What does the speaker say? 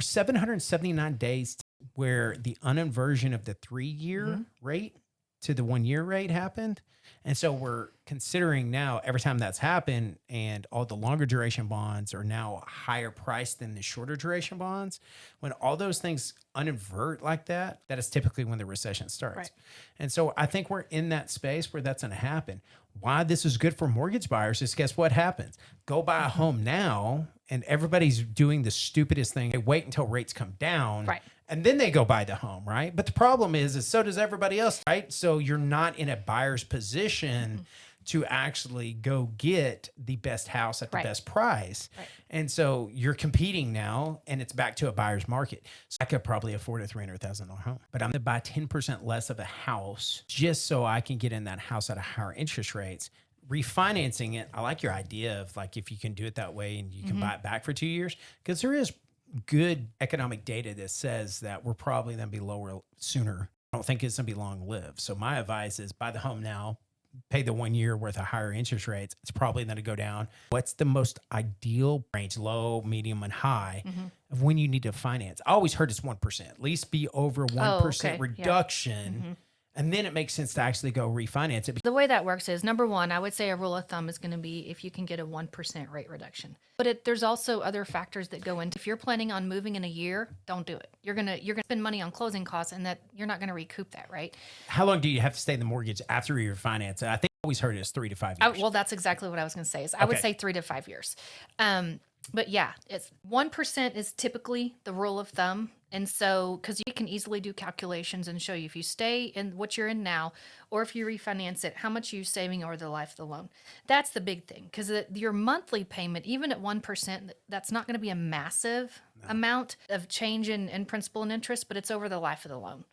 779 days where the uninversion of the 3-year rate to the 1-year rate happened. And so we're considering now every time that's happened and all the longer duration bonds are now higher priced than the shorter duration bonds. When all those things uninvert like that, that is typically when the recession starts. Right. And so I think we're in that space where that's going to happen. Why this is good for mortgage buyers is guess what happens? Go buy a home now and everybody's doing the stupidest thing. They wait until rates come down. Right. And then they go buy the home, right? But the problem is so does everybody else, right? So you're not in a buyer's position to actually go get the best house at the best price. Right. And so you're competing now and it's back to a buyer's market. So I could probably afford a $300,000 home, but I'm going to buy 10% less of a house just so I can get in that house at a higher interest rates. Refinancing it, I like your idea of like if you can do it that way and you can buy it back for 2 years, because there is good economic data that says that we're probably going to be lower sooner. I don't think it's going to be long lived. So my advice is buy the home now, pay the 1 year worth of higher interest rates. It's probably going to go down. What's the most ideal range, low, medium, and high of when you need to finance? I always heard it's 1%, at least be over 1% reduction. And then it makes sense to actually go refinance it. The way that works is, number one, I would say a rule of thumb is going to be if you can get a 1% rate reduction. But there's also other factors that go into. If you're planning on moving in a year, don't do it. You're gonna spend money on closing costs, and that you're not going to recoup that, right? How long do you have to stay in the mortgage after you refinance? I think I always heard it's 3 to 5 years. Well, that's exactly what I was going to say. I would say 3 to 5 years. But yeah, it's 1% is typically the rule of thumb. And so, because you can easily do calculations and show you if you stay in what you're in now, or if you refinance it, how much you're saving over the life of the loan. That's the big thing, because your monthly payment, even at 1%, that's not going to be a massive amount of change in principal and interest, but it's over the life of the loan.